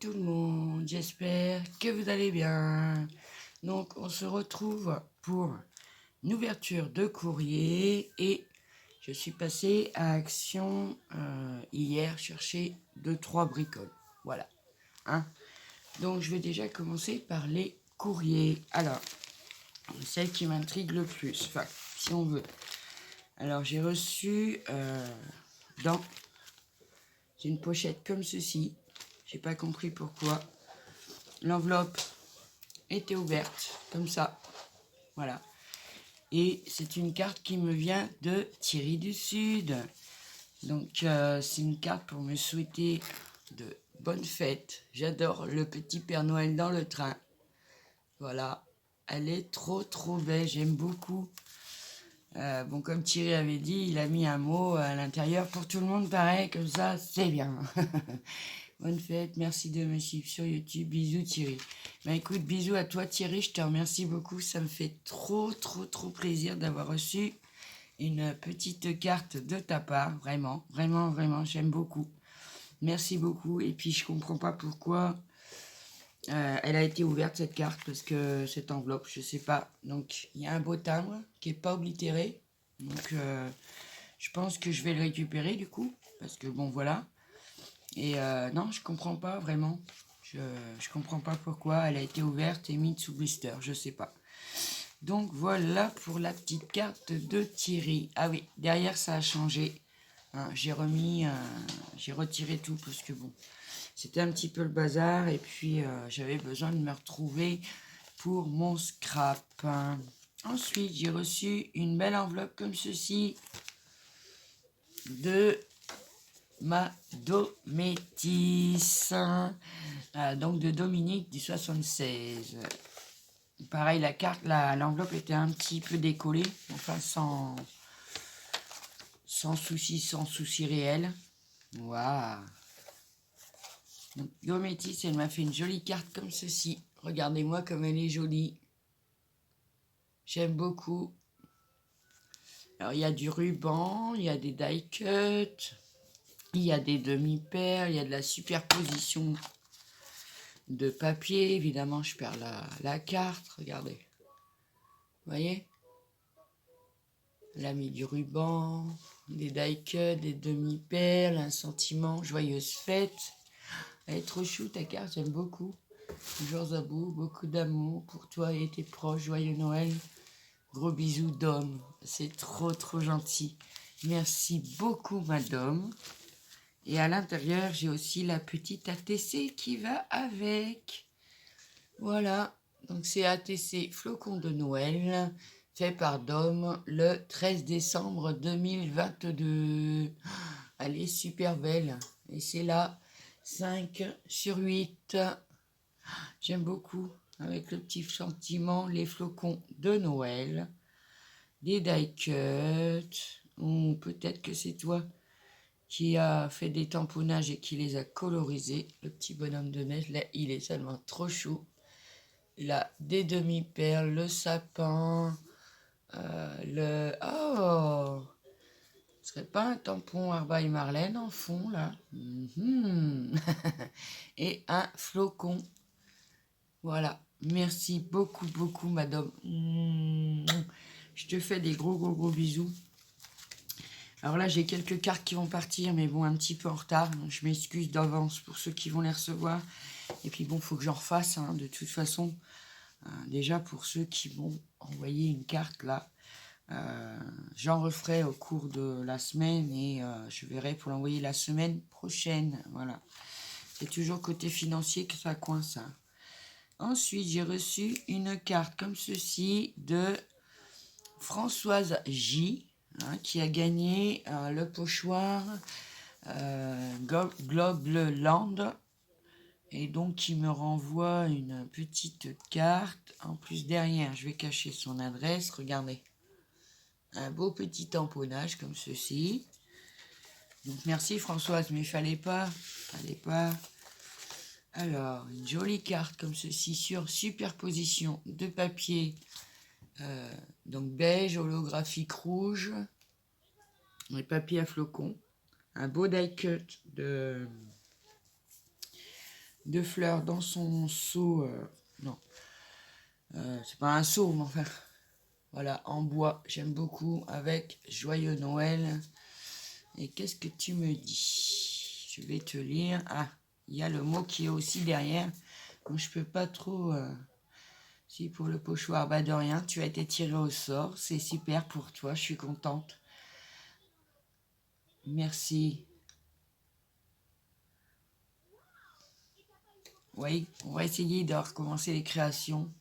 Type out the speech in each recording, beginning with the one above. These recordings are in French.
tout le monde, j'espère que vous allez bien. Donc on se retrouve pour une ouverture de courrier et je suis passé à Action hier chercher 2-3 bricoles. Voilà. Hein. Donc je vais déjà commencer par les courriers. Alors, celle qui m'intrigue le plus, enfin, si on veut. Alors j'ai reçu dans une pochette comme ceci. J'ai pas compris pourquoi. L'enveloppe était ouverte, comme ça. Voilà. Et c'est une carte qui me vient de Thierry du Sud. Donc, c'est une carte pour me souhaiter de bonnes fêtes. J'adore le petit Père Noël dans le train. Voilà. Elle est trop belle, j'aime beaucoup. Bon, comme Thierry avait dit, il a mis un mot à l'intérieur pour tout le monde, pareil, comme ça, c'est bien. Bonne fête, merci de me suivre sur YouTube, bisous Thierry. Ben écoute, bisous à toi Thierry, je te remercie beaucoup, ça me fait trop plaisir d'avoir reçu une petite carte de ta part, vraiment, j'aime beaucoup. Merci beaucoup, et puis je comprends pas pourquoi elle a été ouverte cette carte, parce que cette enveloppe, je sais pas. Donc il y a un beau timbre qui est pas oblitéré, donc je pense que je vais le récupérer du coup, parce que bon voilà. Et non, je comprends pas vraiment. Je comprends pas pourquoi elle a été ouverte et mise sous blister, je sais pas. Donc voilà pour la petite carte de Thierry. Ah oui, derrière ça a changé. Hein, j'ai retiré tout parce que bon, c'était un petit peu le bazar et puis j'avais besoin de me retrouver pour mon scrap. Ensuite, j'ai reçu une belle enveloppe comme ceci de Madométis, donc de Dominique du 76. Pareil, la carte, l'enveloppe était un petit peu décollée, enfin sans souci réel. Waouh. Donc Dométis, elle m'a fait une jolie carte comme ceci. Regardez-moi comme elle est jolie. J'aime beaucoup. Alors il y a du ruban, il y a des die cuts. Il y a des demi-paires, il y a de la superposition de papier. Évidemment, je perds la carte. Regardez. Vous voyez? Elle a mis du ruban, des die cuts, des demi-paires, un sentiment, joyeuse fête. Elle est trop chou ta carte, j'aime beaucoup. Toujours à bout, beaucoup d'amour pour toi et tes proches. Joyeux Noël. Gros bisous d'homme. C'est trop gentil. Merci beaucoup madame. Et à l'intérieur, j'ai aussi la petite ATC qui va avec. Voilà. Donc, c'est ATC Flocon de Noël, fait par Dom, le 13 décembre 2022. Elle est super belle. Et c'est là, 5/8. J'aime beaucoup. Avec le petit sentiment, les flocons de Noël. Des die cuts. Ou peut-être que c'est toi qui a fait des tamponnages et qui les a colorisés. Le petit bonhomme de neige, là, il est seulement trop chou. Là, des demi-perles, le sapin, Oh, ce serait pas un tampon Arba et Marlène en fond, là. Et un flocon. Voilà. Merci beaucoup, madame. Je te fais des gros bisous. Alors là, j'ai quelques cartes qui vont partir, mais bon, un petit peu en retard. Donc je m'excuse d'avance pour ceux qui vont les recevoir. Et puis bon, il faut que j'en refasse, hein, de toute façon. Déjà, pour ceux qui vont envoyer une carte, là, j'en referai au cours de la semaine et je verrai pour l'envoyer la semaine prochaine. Voilà. C'est toujours côté financier que ça coince. Hein. Ensuite, j'ai reçu une carte comme ceci de Françoise J. Hein, qui a gagné le pochoir Globeland et donc qui me renvoie une petite carte. En plus derrière, je vais cacher son adresse. Regardez, un beau petit tamponnage comme ceci. Donc merci Françoise, mais fallait pas. Alors, une jolie carte comme ceci sur superposition de papier. Donc beige, holographique rouge, les papiers à flocons, un beau die cut de fleurs dans son seau. Non, c'est pas un seau, mais enfin, voilà, en bois. J'aime beaucoup, avec Joyeux Noël. Et qu'est-ce que tu me dis? Je vais te lire. Ah, il y a le mot qui est aussi derrière. Donc je peux pas trop... Si pour le pochoir, bah de rien, tu as été tiré au sort. C'est super pour toi, je suis contente. Merci. Oui, on va essayer de recommencer les créations.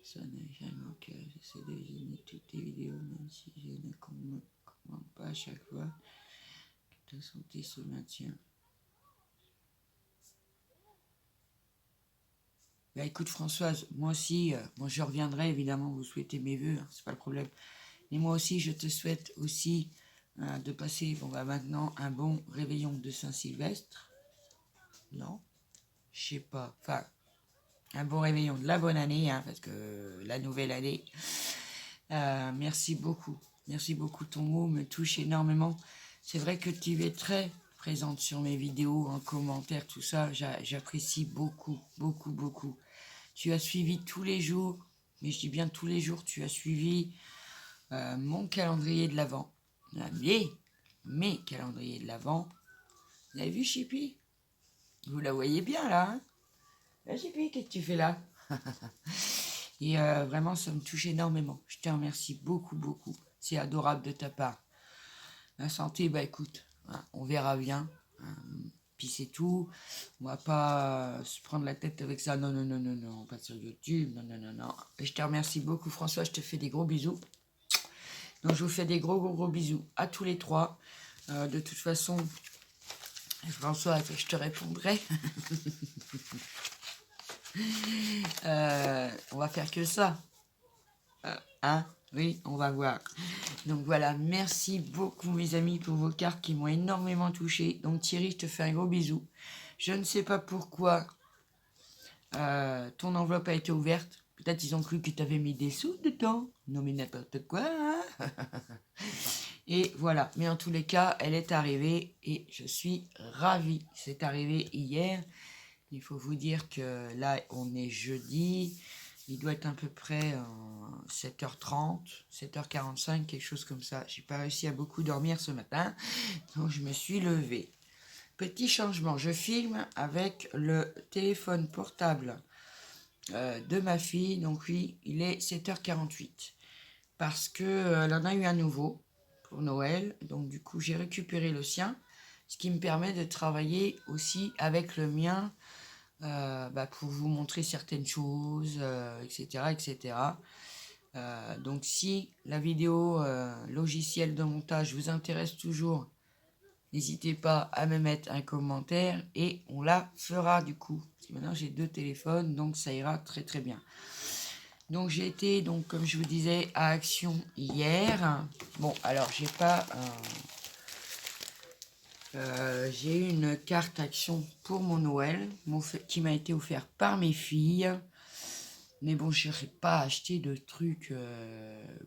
Ça n'est jamais au cœur. J'essaie de visionner toutes les vidéos, même si je ne commande pas à chaque fois. Ta santé se maintient. Bah écoute Françoise, moi aussi, moi je reviendrai évidemment vous souhaiter mes voeux, hein, c'est pas le problème. Mais moi aussi, je te souhaite aussi de passer, bon bah maintenant, un bon réveillon de Saint-Sylvestre. Non, je sais pas. Enfin, un bon réveillon de la bonne année, hein, parce que la nouvelle année. Merci beaucoup. Merci beaucoup. Ton mot me touche énormément. C'est vrai que tu es très présente sur mes vidéos, en commentaire, tout ça. J'apprécie beaucoup, beaucoup, beaucoup. Tu as suivi tous les jours, mais je dis bien tous les jours, tu as suivi mon calendrier de l'Avent. Mes calendriers de l'Avent. Vous avez vu Chippy? Vous la voyez bien là, hein? Là, Chippy, qu'est-ce que tu fais là? Et vraiment, ça me touche énormément. Je te remercie beaucoup, beaucoup. C'est adorable de ta part. La santé, bah écoute, hein, on verra bien. Puis c'est tout. On va pas se prendre la tête avec ça. Non, non, non, non, non. Pas sur YouTube. Non, non, non, non. Et je te remercie beaucoup, François. Je te fais des gros bisous. Donc, je vous fais des gros, gros, gros bisous à tous les trois. De toute façon, François, je te répondrai. On va faire que ça. Hein? Oui, on va voir. Donc voilà, merci beaucoup mes amis pour vos cartes qui m'ont énormément touché. Donc Thierry, je te fais un gros bisou. Je ne sais pas pourquoi ton enveloppe a été ouverte. Peut-être ils ont cru que tu avais mis des sous dedans. Non mais n'importe quoi. Hein. Et voilà, mais en tous les cas, elle est arrivée et je suis ravie. C'est arrivé hier. Il faut vous dire que là, on est jeudi. Il doit être à peu près 7h30, 7h45, quelque chose comme ça. J'ai pas réussi à beaucoup dormir ce matin, donc je me suis levée. Petit changement, je filme avec le téléphone portable de ma fille. Donc oui, il est 7h48 parce que elle en a eu un nouveau pour Noël. Donc du coup, j'ai récupéré le sien, ce qui me permet de travailler aussi avec le mien. Pour vous montrer certaines choses, etc. etc. Donc si la vidéo logiciel de montage vous intéresse toujours, n'hésitez pas à me mettre un commentaire et on la fera du coup. Parce que maintenant j'ai 2 téléphones, donc ça ira très très bien. Donc j'ai été, donc, comme je vous disais, à Action hier. Bon, alors j'ai pas... j'ai eu une carte action pour mon Noël qui m'a été offerte par mes filles. Mais bon, je n'aurais pas acheté de trucs.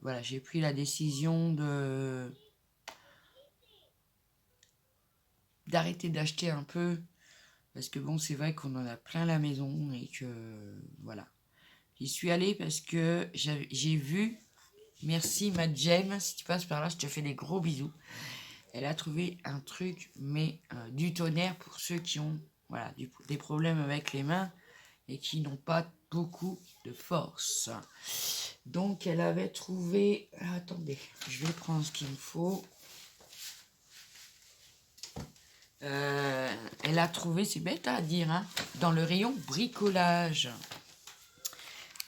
Voilà, j'ai pris la décision d'arrêter d'acheter un peu. Parce que bon, c'est vrai qu'on en a plein la maison et que voilà. J'y suis allée parce que j'ai vu. Merci ma Jem, si tu passes par là, je te fais des gros bisous. Elle a trouvé un truc, mais du tonnerre pour ceux qui ont voilà, des problèmes avec les mains et qui n'ont pas beaucoup de force. Donc elle avait trouvé... Attendez, je vais prendre ce qu'il me faut. Elle a trouvé, c'est bête à dire, hein, dans le rayon bricolage,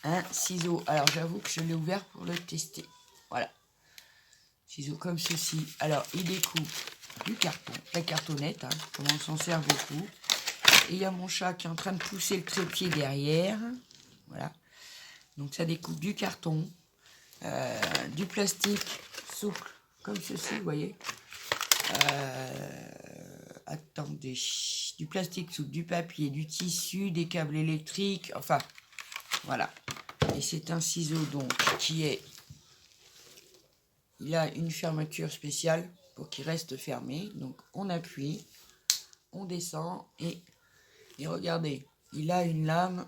un ciseau. Alors j'avoue que je l'ai ouvert pour le tester. Voilà. Ciseaux comme ceci. Alors il découpe du carton, la cartonnette, hein, comme on s'en sert beaucoup. Et il y a mon chat qui est en train de pousser le trépied derrière. Voilà. Donc ça découpe du carton, du plastique souple, comme ceci, vous voyez. Attendez, du plastique souple, du papier, du tissu, des câbles électriques, enfin, voilà. Et c'est un ciseau donc qui est... Il a une fermeture spéciale pour qu'il reste fermé. Donc on appuie, on descend et Et regardez, il a une lame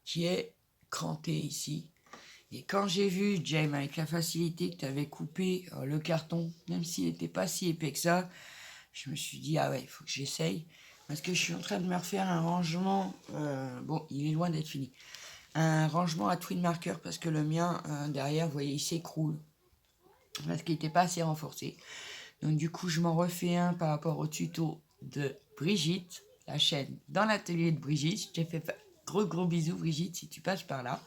qui est crantée ici. Et quand j'ai vu, James, avec la facilité que tu avais coupé le carton, même s'il n'était pas si épais que ça, je me suis dit, ah ouais, il faut que j'essaye. Parce que je suis en train de me refaire un rangement. Bon, il est loin d'être fini. Un rangement à twin marker parce que le mien, derrière, vous voyez, il s'écroule. Parce qu'il n'était pas assez renforcé. Donc du coup, je m'en refais un par rapport au tuto de Brigitte, la chaîne dans l'atelier de Brigitte. Je t'ai fait gros bisous, Brigitte, si tu passes par là.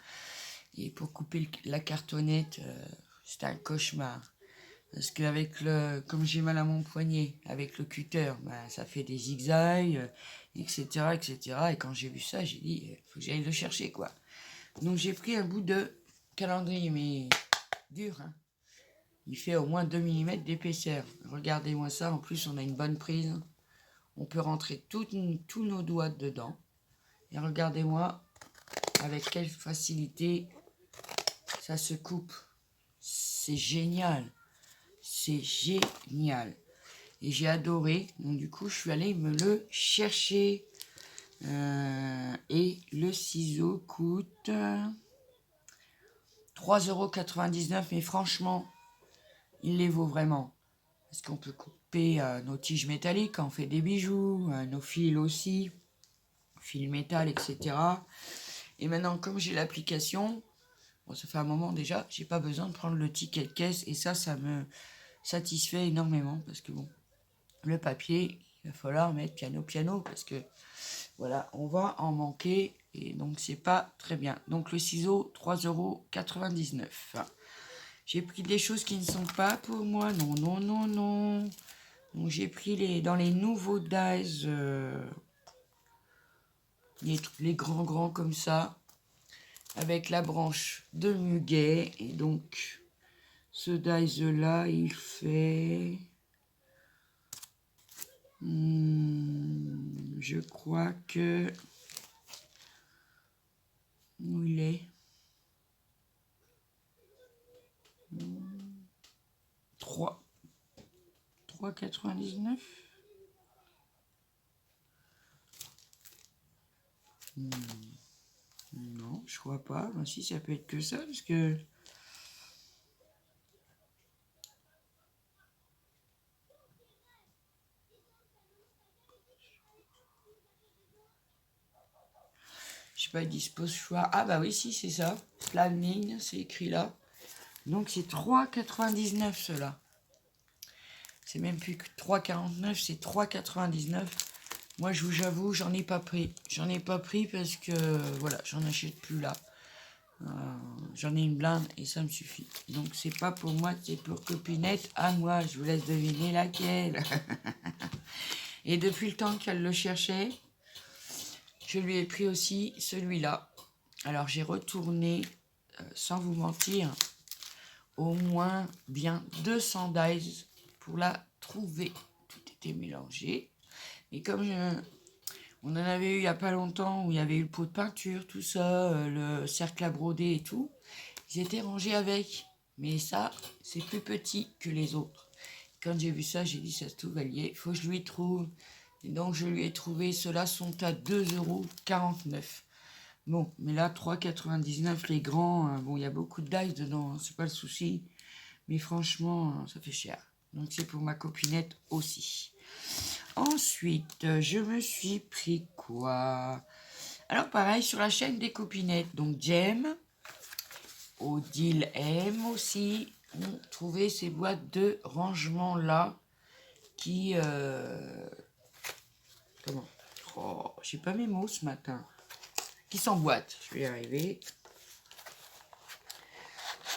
Et pour couper la cartonnette, c'était un cauchemar. Parce qu'avec comme j'ai mal à mon poignet, avec le cutter, ça fait des zigzags, etc., etc. Et quand j'ai vu ça, j'ai dit, faut que j'aille le chercher, quoi. Donc j'ai pris un bout de calendrier, mais dur, hein. Il fait au moins 2 mm d'épaisseur. Regardez-moi ça, en plus on a une bonne prise. On peut rentrer tous nos doigts dedans. Et regardez-moi avec quelle facilité ça se coupe. C'est génial. C'est génial. Et j'ai adoré. Donc du coup, je suis allée me le chercher. Et le ciseau coûte 3,99 €. Mais franchement, il les vaut vraiment. Parce qu'on peut couper nos tiges métalliques quand on fait des bijoux, nos fils aussi, fils métal, etc. Et maintenant, comme j'ai l'application, bon, ça fait un moment déjà, j'ai pas besoin de prendre le ticket de caisse. Et ça me satisfait énormément. Parce que bon, le papier, il va falloir mettre piano, parce que voilà, on va en manquer. Et donc, c'est pas très bien. Donc, le ciseau, 3,99 €. J'ai pris des choses qui ne sont pas pour moi. Non, non, non, non. Donc j'ai pris dans les nouveaux dies, les grands comme ça, avec la branche de muguet. Et donc ce dies là, il fait, je crois que, où il est, 3,99 €. Non, je crois pas. Ben, si, ça peut être que ça, parce que je sais pas, il dispose choix. Ah bah oui, si, c'est ça. Planning, c'est écrit là. Donc c'est 3,99 € cela. C'est même plus que 3,49 €, c'est 3,99 €. Moi, j'avoue, j'en ai pas pris. J'en ai pas pris parce que, voilà, j'en achète plus là. J'en ai une blinde et ça me suffit. Donc, c'est pas pour moi, c'est pour Copinette. À moi, je vous laisse deviner laquelle. Et depuis le temps qu'elle le cherchait, je lui ai pris aussi celui-là. Alors, j'ai retourné, sans vous mentir, au moins bien 200 dies pour la trouver. Tout était mélangé. Et comme on en avait eu il n'y a pas longtemps, où il y avait eu le pot de peinture, tout ça, le cercle à broder et tout, ils étaient rangés avec. Mais ça, c'est plus petit que les autres. Quand j'ai vu ça, j'ai dit, ça se trouve, il faut que je lui trouve. Et donc, je lui ai trouvé. Ceux-là sont à 2,49 €. Bon, mais là, 3,99 € les grands. Bon, il y a beaucoup de dice dedans, hein, c'est pas le souci. Mais franchement, ça fait cher. Donc, c'est pour ma copinette aussi. Ensuite, je me suis pris quoi? Alors, pareil, sur la chaîne des copinettes. Donc, Jem, Odile M aussi, ont trouvé ces boîtes de rangement là qui... comment? Oh, j'ai pas mes mots ce matin. Qui s'emboîtent. Je vais y arriver.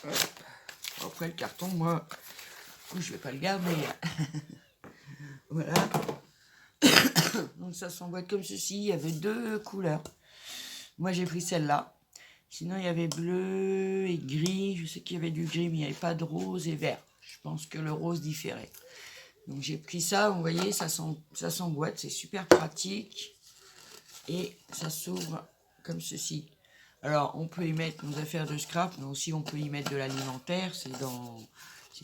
Hop. Après, le carton, moi, je vais pas le garder. Voilà. Donc ça s'emboîte comme ceci. Il y avait 2 couleurs. Moi j'ai pris celle-là. Sinon il y avait bleu et gris. Je sais qu'il y avait du gris, mais il n'y avait pas de rose et vert. Je pense que le rose différait. Donc j'ai pris ça. Vous voyez, ça s'emboîte. C'est super pratique. Et ça s'ouvre comme ceci. Alors on peut y mettre nos affaires de scrap, mais aussi on peut y mettre de l'alimentaire. C'est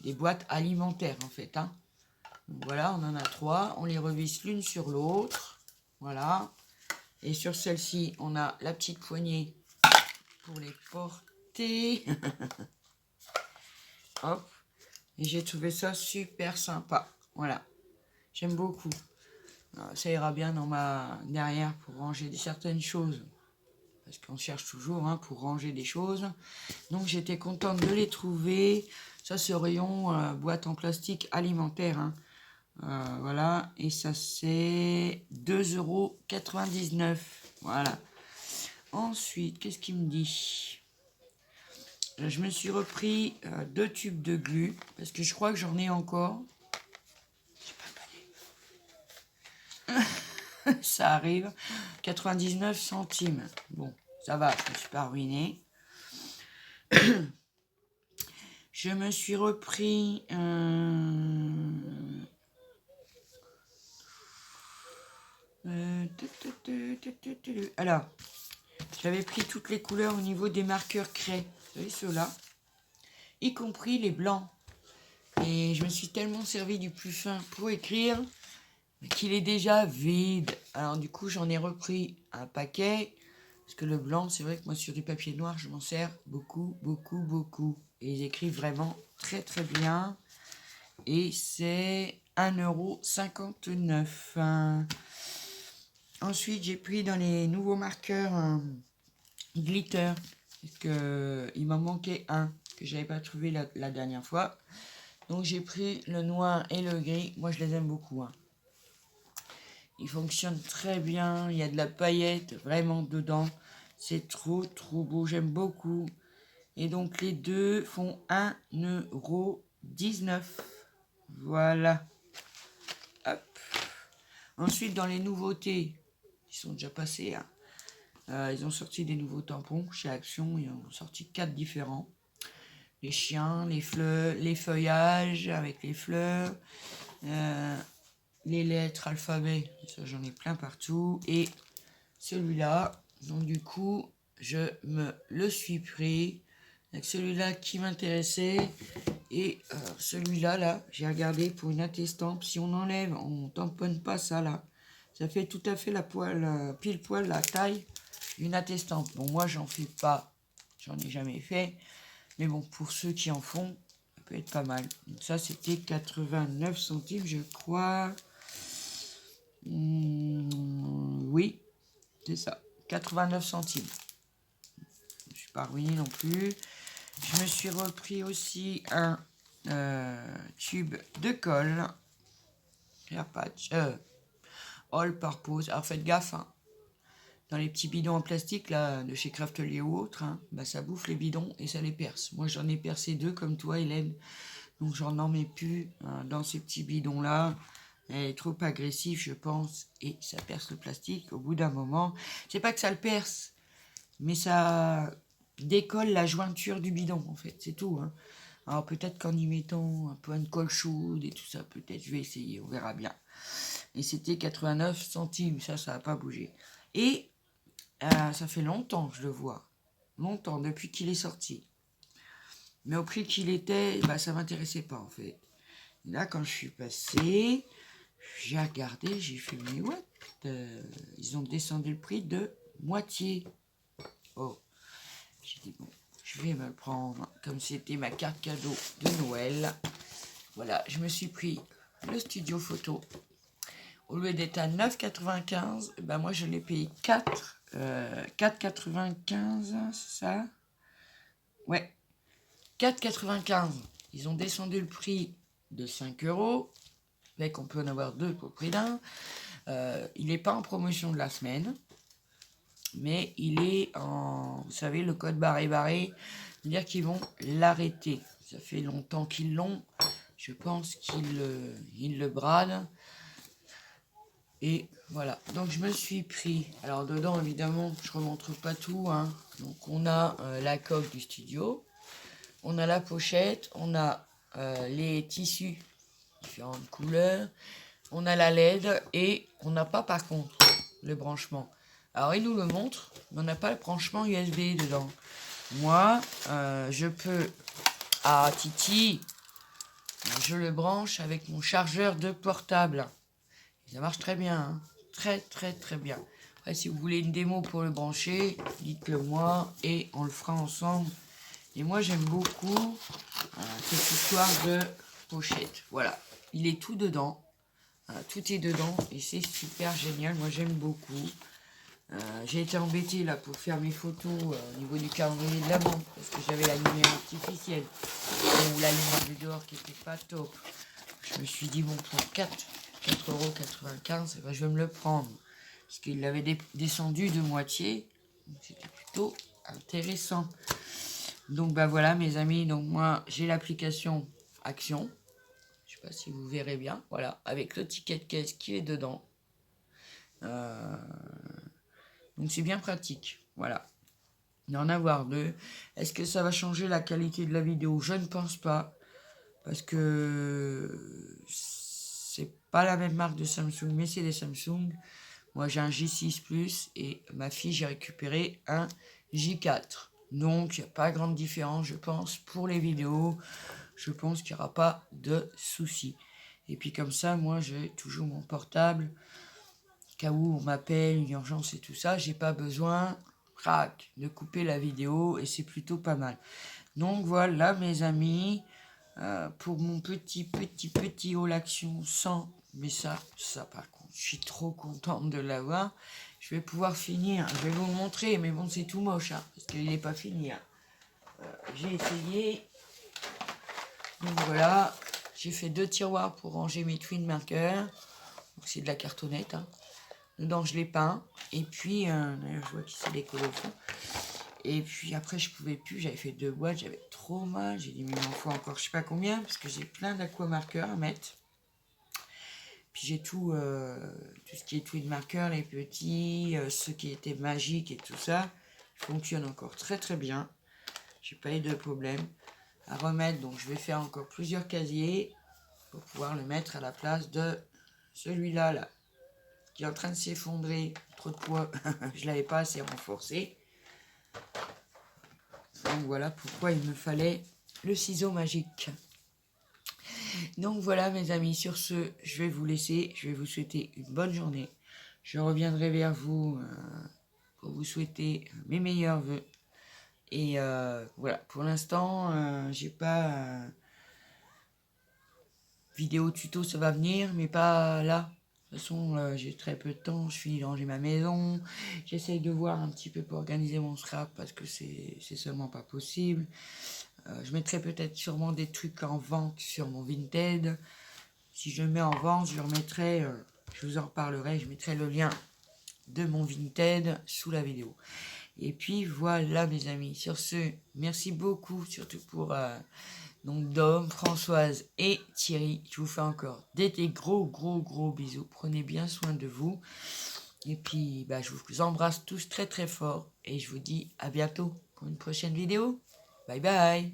des boîtes alimentaires en fait, hein. Donc voilà, on en a 3, on les revisse l'une sur l'autre, voilà, Et sur celle-ci, on a la petite poignée pour les porter. Hop. Et j'ai trouvé ça super sympa. Voilà. J'aime beaucoup. Ça ira bien dans ma derrière pour ranger certaines choses. Parce qu'on cherche toujours pour ranger des choses. Donc j'étais contente de les trouver. Ça c'est rayon boîte en plastique alimentaire. Voilà. Et ça c'est 2,99 €. Voilà. Ensuite, qu'est-ce qu'il me dit? Je me suis repris 2 tubes de glu. Parce que je crois que j'en ai encore. Ça arrive. 99 centimes. Bon, ça va, je me suis pas ruiné. Je me suis repris alors, j'avais pris toutes les couleurs au niveau des marqueurs craie. Vous savez ceux-là, y compris les blancs. Et je me suis tellement servi du plus fin pour écrire qu'il est déjà vide. Alors du coup, j'en ai repris un paquet. Parce que le blanc, c'est vrai que moi, sur du papier noir, je m'en sers beaucoup, beaucoup, beaucoup. Et ils écrivent vraiment très, très bien. Et c'est 1,59 €. Ensuite, j'ai pris dans les nouveaux marqueurs glitter. Parce qu'il m'en manquait un que j'avais pas trouvé la dernière fois. Donc, j'ai pris le noir et le gris. Moi, je les aime beaucoup. Ils fonctionnent très bien. Il y a de la paillette vraiment dedans. C'est trop, trop beau. J'aime beaucoup. Et donc, les deux font 1,19 €. Voilà. Hop. Ensuite, dans les nouveautés, ils sont déjà passés. Ils ont sorti des nouveaux tampons chez Action. Ils ont sorti 4 différents. Les chiens, les fleurs, les feuillages avec les fleurs. Les lettres, alphabet. Ça, j'en ai plein partout. Et celui-là. Donc, du coup, je me le suis pris. Avec celui-là qui m'intéressait. Et celui-là, là, j'ai regardé pour une attestampe. Si on enlève, on tamponne pas ça, là. Ça fait tout à fait la poêle, pile poil la taille d'une attestampe. Bon, moi, j'en fais pas. J'en ai jamais fait. Mais bon, pour ceux qui en font, ça peut être pas mal. Donc ça, c'était 89 centimes, je crois. Oui, c'est ça. 89 centimes. Je ne suis pas ruiné non plus. Je me suis repris aussi un tube de colle. Patch. All Purpose. Alors faites gaffe. Dans les petits bidons en plastique là, de chez Craftelier ou autre, ça bouffe les bidons et ça les perce. Moi j'en ai percé 2 comme toi Hélène. Donc j'en en mets plus dans ces petits bidons là. Elle est trop agressive je pense. Et ça perce le plastique au bout d'un moment. C'est pas que ça le perce. Mais ça décolle la jointure du bidon en fait. C'est tout. Alors peut-être qu'en y mettant un peu de colle chaude et tout ça, peut-être je vais essayer. On verra bien. Et c'était 89 centimes. Ça n'a pas bougé. Et ça fait longtemps que je le vois. Longtemps, depuis qu'il est sorti. Mais au prix qu'il était, ça m'intéressait pas en fait. Et là, quand je suis passée, j'ai regardé, j'ai fait, mais what ils ont descendu le prix de moitié. Oh, j'ai dit, bon, je vais me le prendre. Comme c'était ma carte cadeau de Noël. Voilà, je me suis pris le studio photo. Au lieu d'être à 9,95, moi je l'ai payé 4,95, c'est ça? Ouais, 4,95. Ils ont descendu le prix de 5 €. Mais qu'on peut en avoir 2 pour le prix d'un. Il n'est pas en promotion de la semaine. Mais il est en... Vous savez, le code barré, c'est-à-dire qu'ils vont l'arrêter. Ça fait longtemps qu'ils l'ont. Je pense qu'ils le bradent. Et voilà, donc je me suis pris, alors dedans évidemment je ne remonte pas tout, donc on a la coque du studio, on a la pochette, on a les tissus, différentes couleurs, on a la LED et on n'a pas par contre le branchement. Alors il nous le montre, mais on n'a pas le branchement USB dedans. Moi, je peux, Titi, je le branche avec mon chargeur de portable. Ça marche très bien, très très très bien. Après, si vous voulez une démo pour le brancher, dites-le moi et on le fera ensemble. Et moi, j'aime beaucoup cette histoire de pochette. Voilà, il est tout dedans. Tout est dedans et c'est super génial. Moi, j'aime beaucoup. J'ai été embêtée là pour faire mes photos au niveau du calendrier de l'avant parce que j'avais la lumière artificielle ou la lumière du dehors qui était pas top. Je me suis dit bon, pour 4,95 €, ben, je vais me le prendre parce qu'il l'avait descendu de moitié, donc c'était plutôt intéressant. Donc bah voilà mes amis, donc moi j'ai l'application Action, je sais pas si vous verrez bien, voilà, avec le ticket de caisse qui est dedans. Donc c'est bien pratique, voilà. D'en avoir deux. Est-ce que ça va changer la qualité de la vidéo? Je ne pense pas. Parce que c'est pas la même marque de Samsung, mais c'est des Samsung. Moi j'ai un J6 Plus et ma fille j'ai récupéré un J4. Donc il n'y a pas grande différence je pense pour les vidéos. Je pense qu'il n'y aura pas de soucis. Et puis comme ça, moi j'ai toujours mon portable. Cas où on m'appelle, une urgence et tout ça, j'ai pas besoin de couper la vidéo et c'est plutôt pas mal. Donc voilà mes amis, pour mon petit haul action 100, mais ça par contre, je suis trop contente de l'avoir. Je vais pouvoir finir, je vais vous le montrer, mais bon c'est tout moche, hein, parce qu'il n'est pas fini. Hein. J'ai essayé, donc voilà, j'ai fait 2 tiroirs pour ranger mes twin markers, donc c'est de la cartonnette, hein. Dedans je l'ai peint, et puis, d'ailleurs je vois qu'il s'est décollé au fond. Et puis après, je pouvais plus, j'avais fait 2 boîtes, j'avais trop mal. J'ai dit, mais il m'en faut encore je sais pas combien, parce que j'ai plein d'aquamarqueurs à mettre. Puis j'ai tout ce qui est twin marker, les petits, ceux qui étaient magiques et tout ça, fonctionne encore très très bien. J'ai pas eu de problème à remettre, donc je vais faire encore plusieurs casiers pour pouvoir le mettre à la place de celui-là, là, qui est en train de s'effondrer, trop de poids, je l'avais pas assez renforcé. Donc voilà pourquoi il me fallait le ciseau magique. Donc voilà mes amis, sur ce, je vais vous laisser. Je vais vous souhaiter une bonne journée. Je reviendrai vers vous pour vous souhaiter mes meilleurs vœux. Et voilà, pour l'instant, j'ai pas vidéo tuto, ça va venir, mais pas là. De toute façon, j'ai très peu de temps, je finis de ranger ma maison. J'essaye de voir un petit peu pour organiser mon scrap parce que c'est seulement pas possible. Je mettrai peut-être sûrement des trucs en vente sur mon Vinted. Si je le mets en vente, je remettrai, je vous en reparlerai, je mettrai le lien de mon Vinted sous la vidéo. Et puis voilà mes amis, sur ce, merci beaucoup, surtout pour donc Dom, Françoise et Thierry. Je vous fais encore des gros bisous. Prenez bien soin de vous. Et puis bah, je vous embrasse tous très très fort et je vous dis à bientôt pour une prochaine vidéo. Bye bye.